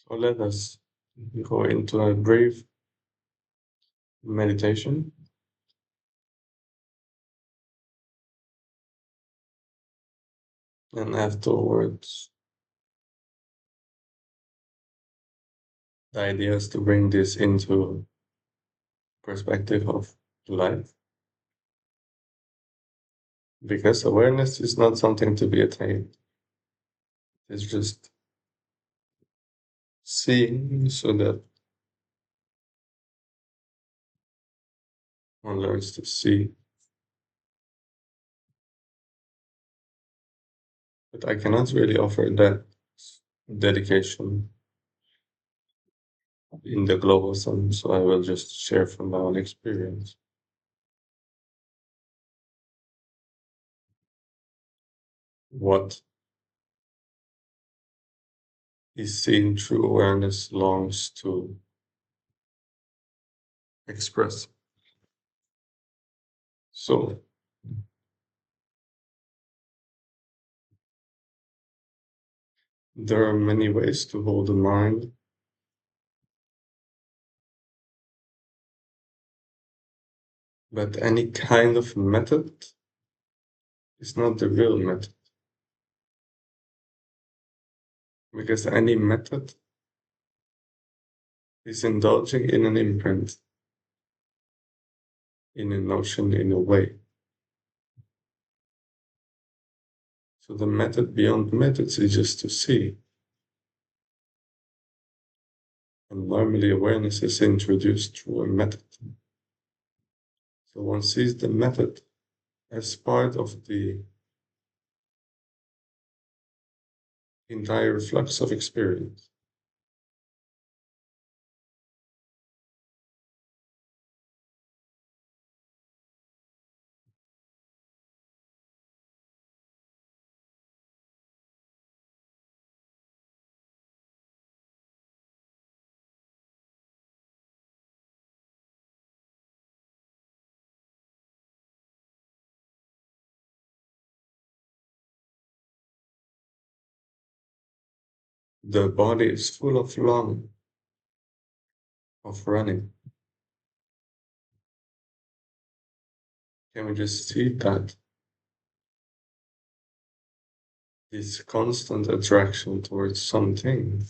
So let us go into a brief meditation, and afterwards, the idea is to bring this into perspective of life, because awareness is not something to be attained. It's just seeing so that one learns to see. But I cannot really offer that dedication in the global sense, so I will just share from my own experience. What is seen through awareness longs to express. So there are many ways to hold the mind, but any kind of method is not the real method, because any method is indulging in an imprint, in a notion, in a way. So the method beyond methods is just to see. And normally awareness is introduced through a method. So one sees the method as part of the entire flux of experience. The body is full of longing, of running. Can we just see that this constant attraction towards something,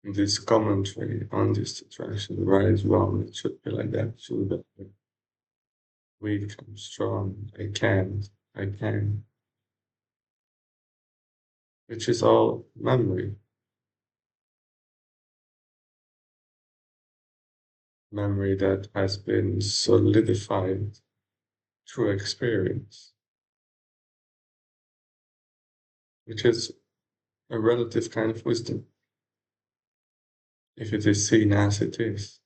this commentary on this attraction, right is wrong, it should be like that, it should be like that. Weak, I'm strong, I can't, I can, which is all memory that has been solidified through experience, which is a relative kind of wisdom, if it is seen as it is.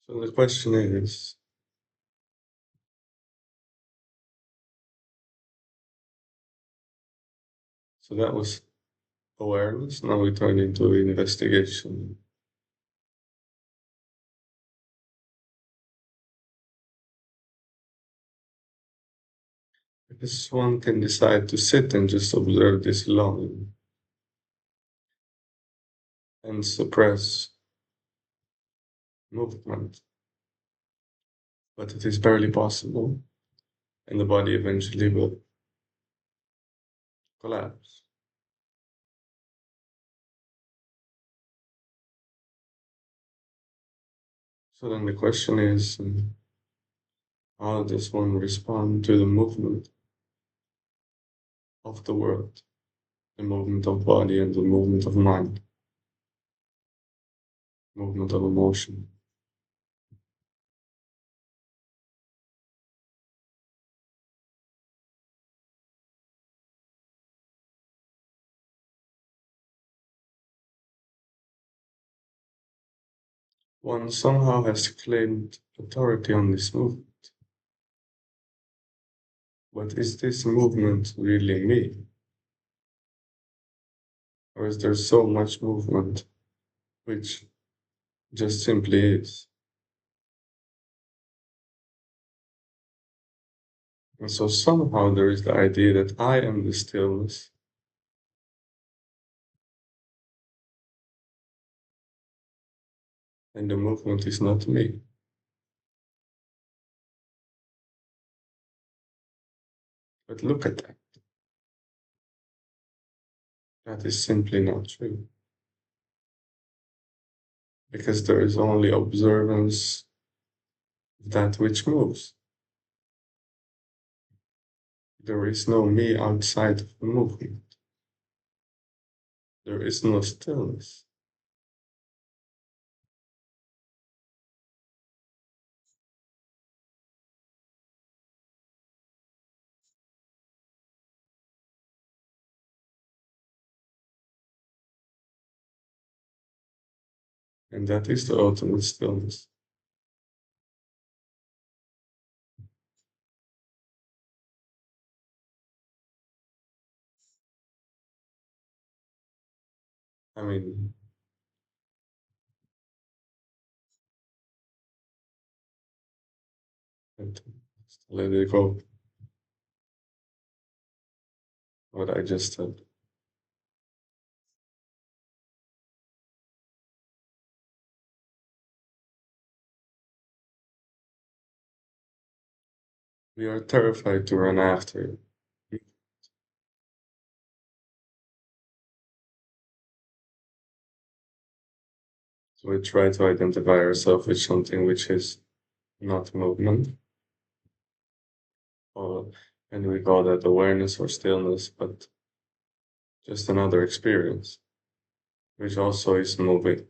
So the question is, so that was awareness, now we turn into investigation. Because one can decide to sit and just observe this longing and suppress movement, but it is barely possible, and the body eventually will collapse. So then the question is, how does one respond to the movement of the world, the movement of body and the movement of mind, movement of emotion? One somehow has claimed authority on this movement. But is this movement really me? Or is there so much movement which just simply is? And so somehow there is the idea that I am the stillness, and the movement is not me. But look at that. That is simply not true. Because there is only observance of that which moves. There is no me outside of the movement. There is no stillness. And that is the ultimate stillness. I mean, and let it go, what I just said. We are terrified to run after it. So we try to identify ourselves with something which is not movement, or and we call that awareness or stillness, but just another experience, which also is moving.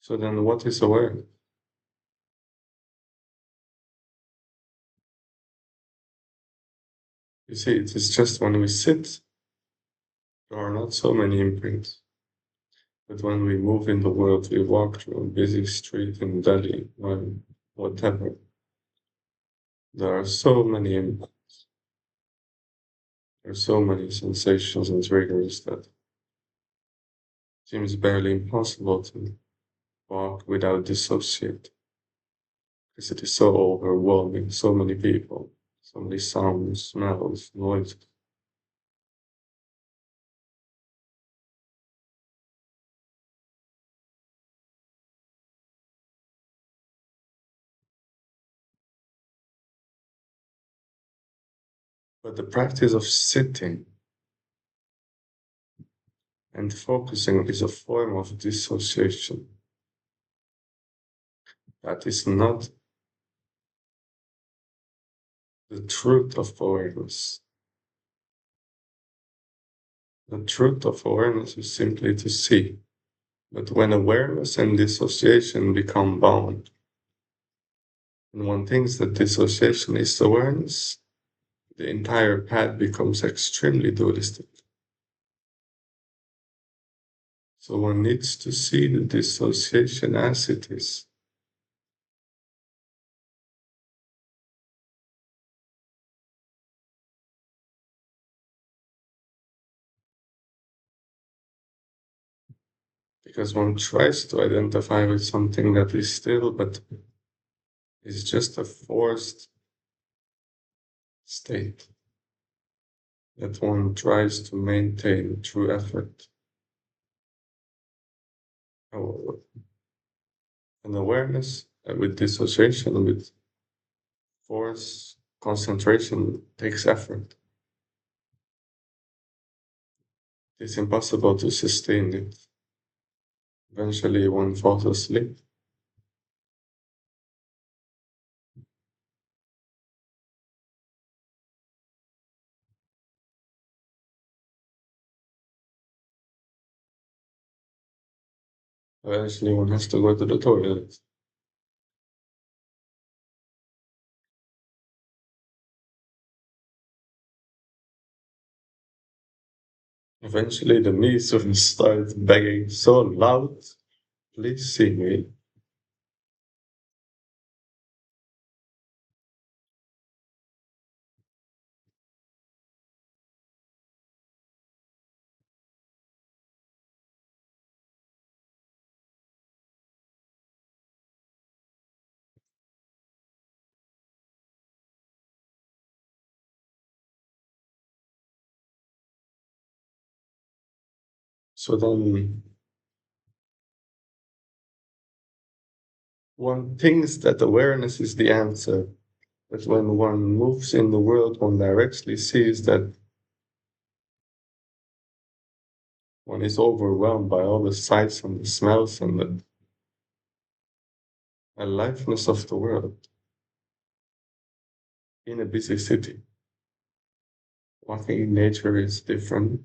So then what is awareness? You see, it is just when we sit, there are not so many imprints. But when we move in the world, we walk through a busy street in Delhi or whatever, there are so many imprints. There are so many sensations and triggers that it seems barely impossible to walk without dissociate, because it is so overwhelming, so many people, so many sounds, smells, noises. But the practice of sitting and focusing is a form of dissociation. That is not the truth of awareness. The truth of awareness is simply to see. But when awareness and dissociation become bound, and one thinks that dissociation is awareness, the entire path becomes extremely dualistic. So one needs to see the dissociation as it is. Because one tries to identify with something that is still, but is just a forced state that one tries to maintain through effort. Oh, and awareness with dissociation, with force, concentration takes effort. It's impossible to sustain it. Eventually, one falls asleep. Eventually, one has to go to the toilet. Eventually, the niece will start begging so loud, please see me. So then one thinks that awareness is the answer, but when one moves in the world, one directly sees that one is overwhelmed by all the sights and the smells and the aliveness of the world in a busy city. Walking in nature is different,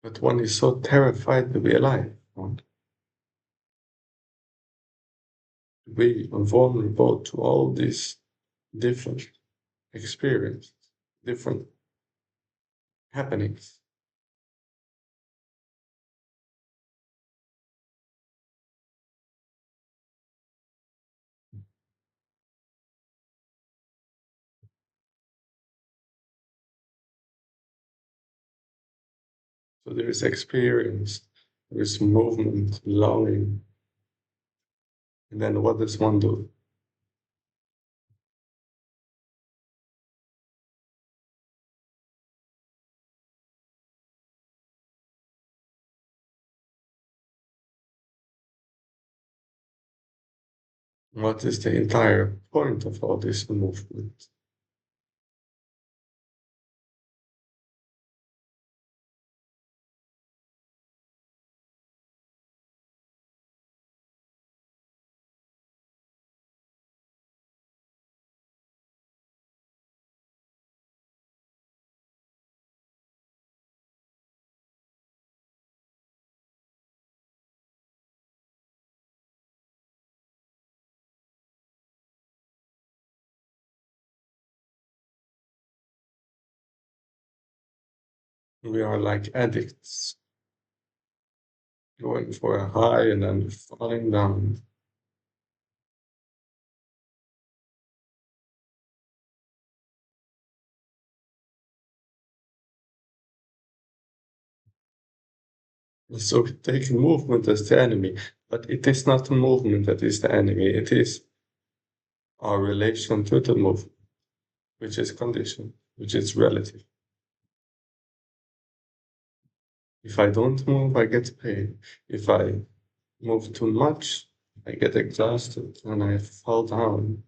but one is so terrified to be alive, to be vulnerable to all these different experiences, different happenings. So there is experience, there is movement, longing, and then what does one do? What is the entire point of all this movement? We are like addicts, going for a high and then falling down. So we take movement as the enemy, but it is not the movement that is the enemy, it is our relation to the movement, which is conditioned, which is relative. If I don't move, I get pain. If I move too much, I get exhausted and I fall down,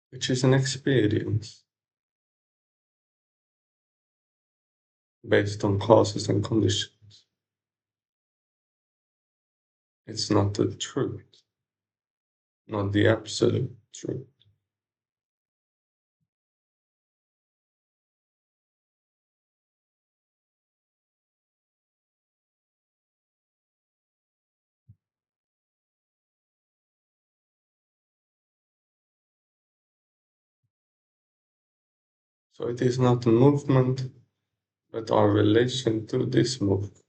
which is an experience based on causes and conditions. It's not the truth, not the absolute truth. So it is not a movement, but our relation to this movement.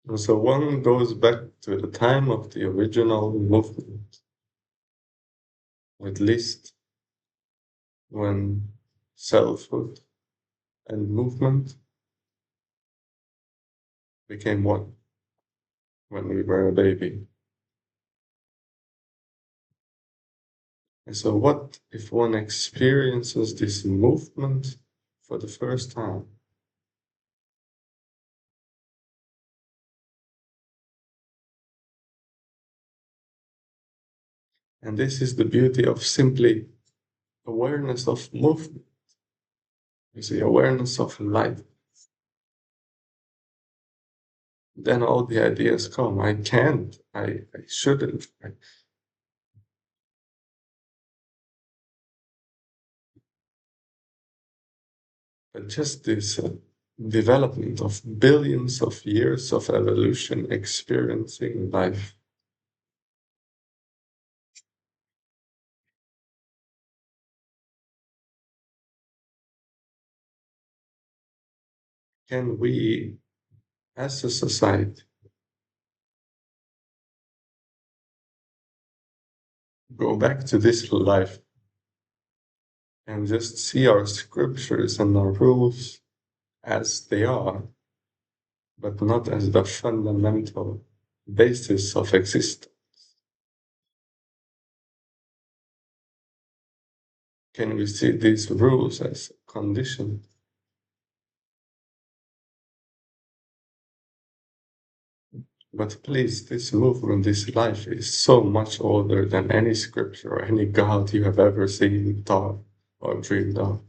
And so one goes back to the time of the original movement, at least when selfhood and movement became one, when we were a baby. And so, what if one experiences this movement for the first time? And this is the beauty of simply awareness of movement, you see, awareness of life. Then all the ideas come. I can't, I shouldn't. But just this development of billions of years of evolution experiencing life. Can we, as a society, go back to this life and just see our scriptures and our rules as they are, but not as the fundamental basis of existence? Can we see these rules as conditions? But please, this movement, this life is so much older than any scripture or any God you have ever seen, thought, or dreamed of.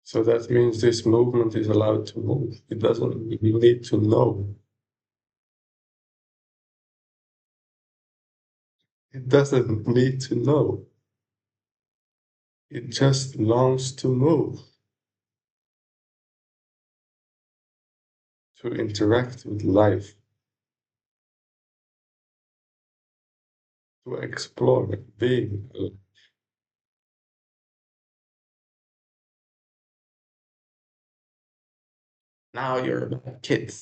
So that means this movement is allowed to move. It doesn't need to know. It doesn't need to know. It just longs to move, to interact with life, to explore being. Now you're a kid.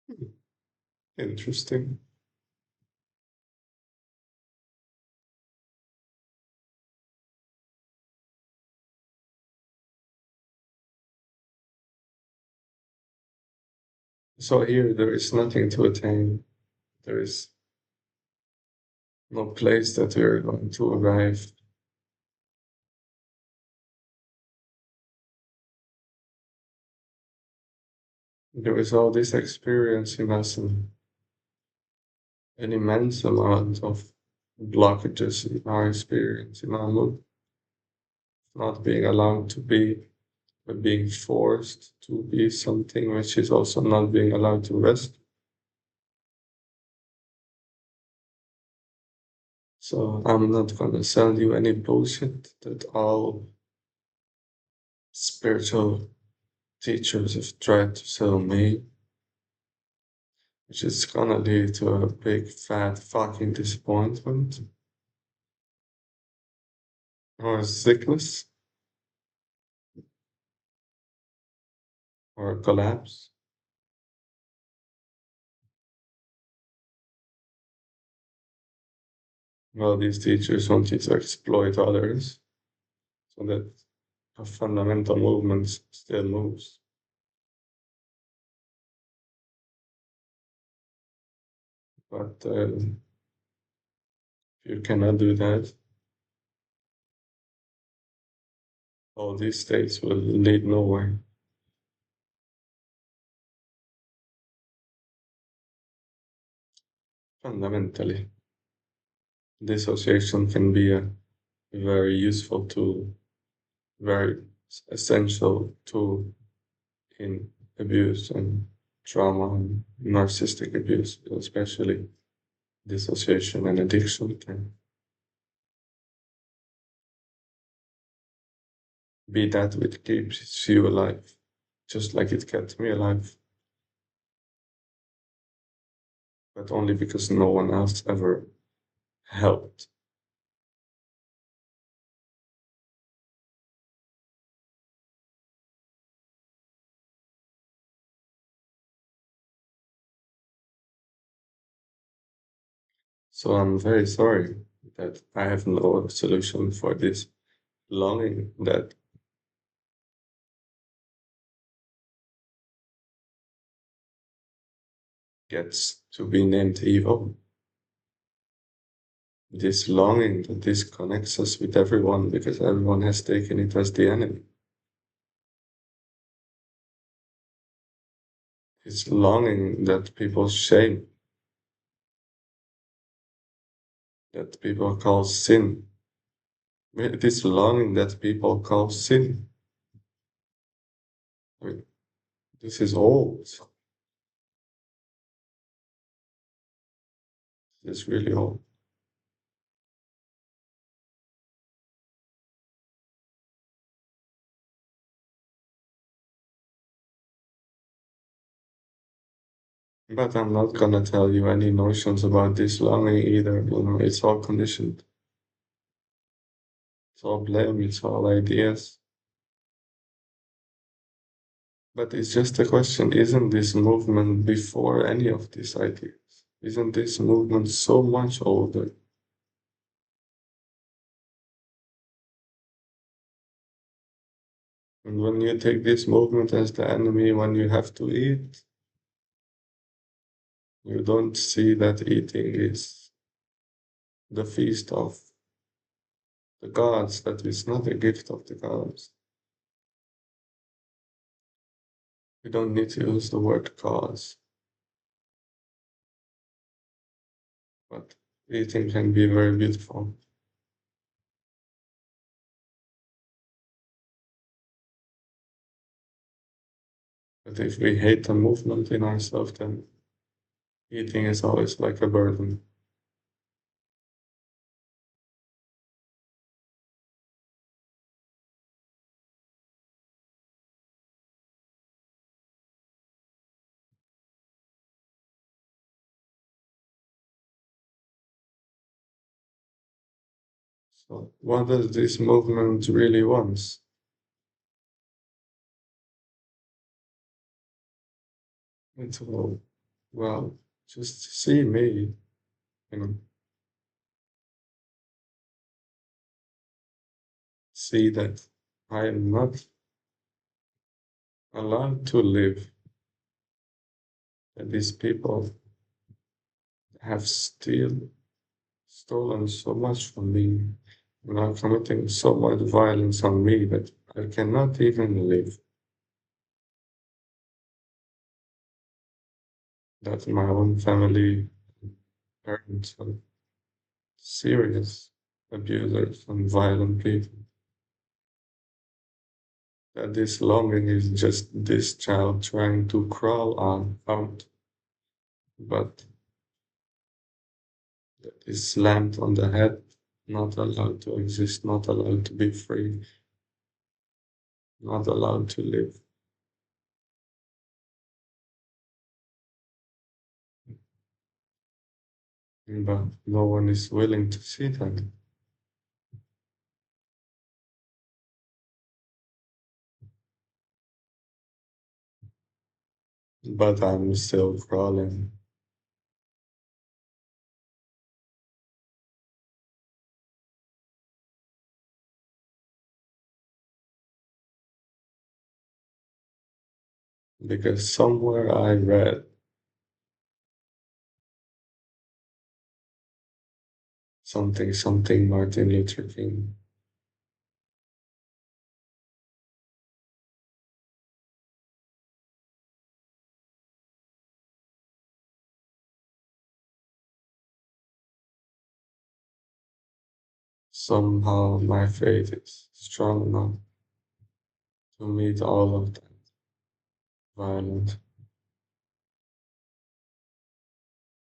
Hmm, interesting. So here there is nothing to attain. There is no place that we're going to arrive. There is all this experience in us and an immense amount of blockages in our experience, in our mood, not being allowed to be, but being forced to be something which is also not being allowed to rest. So I'm not gonna sell you any bullshit that all spiritual teachers have tried to sell me, which is gonna lead to a big fat fucking disappointment or sickness or collapse. Well, these teachers want you to exploit others so that a fundamental movement still moves. But if you cannot do that, all these states will lead nowhere. Fundamentally, dissociation can be a very useful tool, very essential tool in abuse and trauma and narcissistic abuse, especially dissociation and addiction can be that which keeps you alive, just like it kept me alive. but only because no one else ever helped. So I'm very sorry that I have no solution for this longing that gets to be named evil. This longing that disconnects us with everyone because everyone has taken it as the enemy. This longing that people shame, that people call sin. This longing that people call sin. I mean, this is old. This is really old. But I'm not gonna tell you any notions about this longing either. It's all conditioned. It's all blame. It's all ideas. But it's just a question, isn't this movement before any of these ideas? Isn't this movement so much older? And when you take this movement as the enemy, when you have to eat, you don't see that eating is the feast of the gods, that is not a gift of the gods. You don't need to use the word cause, but eating can be very beautiful. But if we hate the movement in ourselves, then eating is always like a burden. So, what does this movement really want? It will, well, just see me, you know, see that I am not allowed to live, that these people have stolen so much from me, and are committing so much violence on me that I cannot even live. That my own family, parents are serious abusers and violent people. That this longing is just this child trying to crawl on out, but is slammed on the head, not allowed to exist, not allowed to be free, not allowed to live. But no one is willing to see that. But I'm still crawling because somewhere I read something Martin Luther King. Somehow my faith is strong enough to meet all of that violence.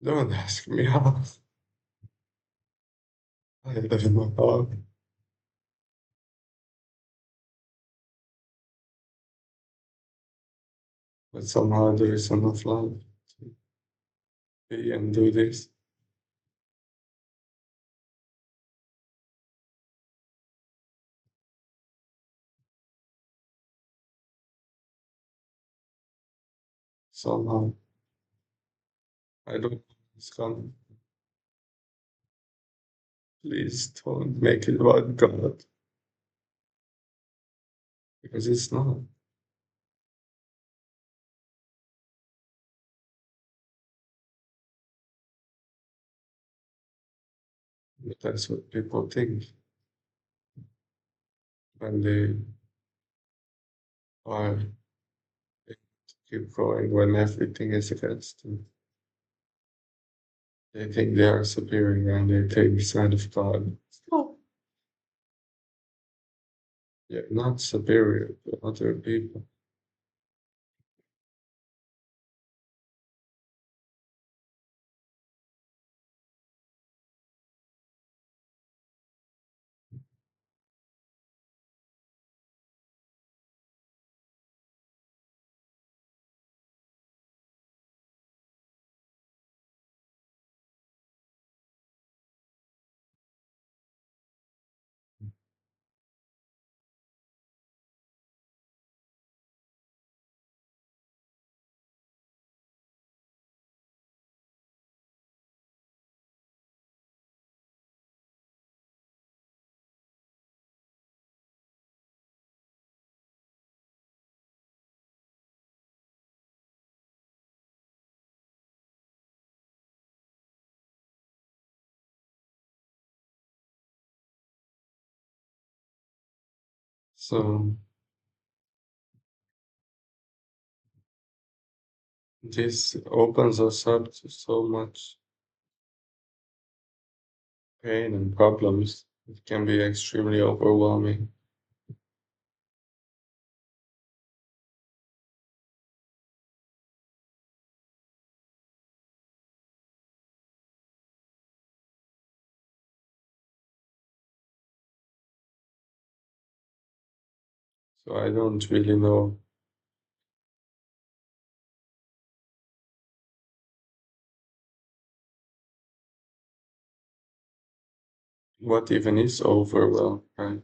Don't ask me how. I don't know how. But somehow there is enough love. be and do this. Somehow. I don't know it's gone. Please don't make it about God because it's not. But that's what people think when they are keep growing when everything is against them. They think they are superior and they take the side of God. No. You're not superior to other people. So this opens us up to so much pain and problems. It can be extremely overwhelming. So I don't really know what even is overwhelm, right?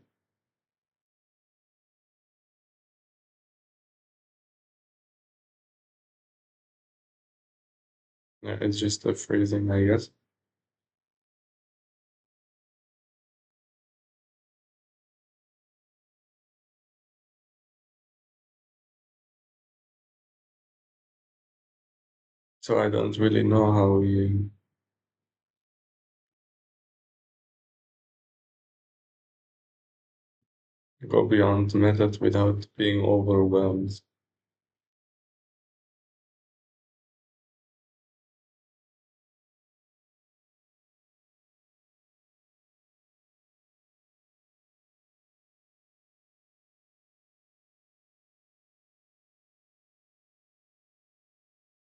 Yeah, it's just a phrasing, I guess. So I don't really know how we go beyond method without being overwhelmed.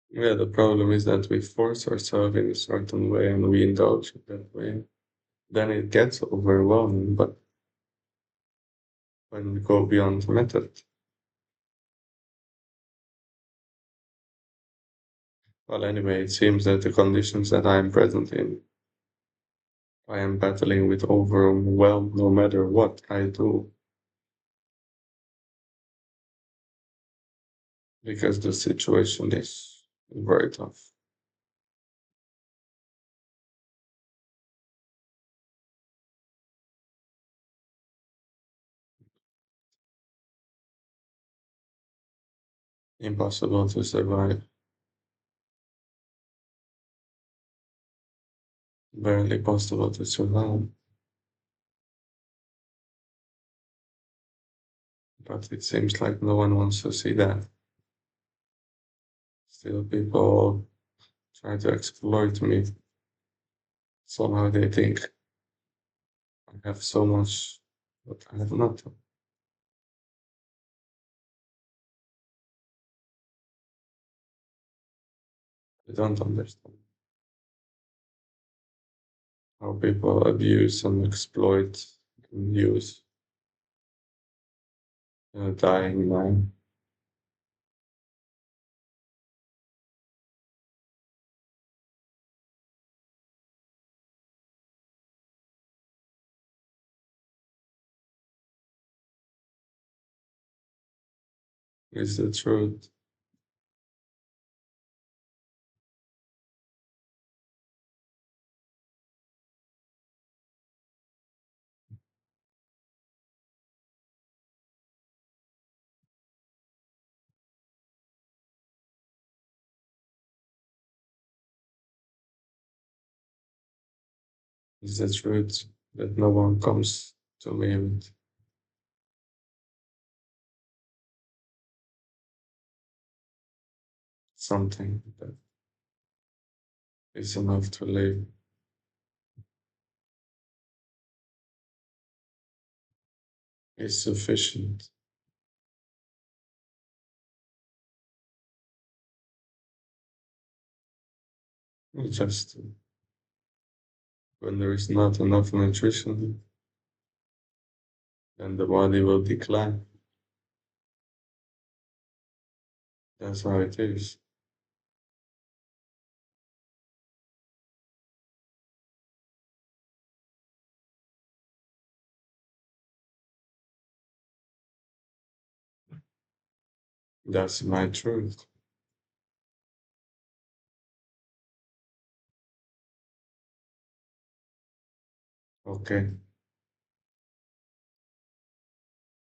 Yeah, the problem is that we force ourselves in a certain way and we indulge in that way. Then it gets overwhelming. But when we go beyond method, well, anyway, it seems that the conditions that I am present in, I am battling with overwhelm no matter what I do because the situation is very tough. Impossible to survive, barely possible to survive. But it seems like no one wants to see that. Still, people try to exploit me. Somehow they think I have so much, but I have not. I don't understand how people abuse and exploit and use a dying man. is the truth. Is the truth that no one comes to me with something that is enough to live, is sufficient. Just when there is not enough nutrition, then the body will decline. That's how it is. That's my truth. Okay.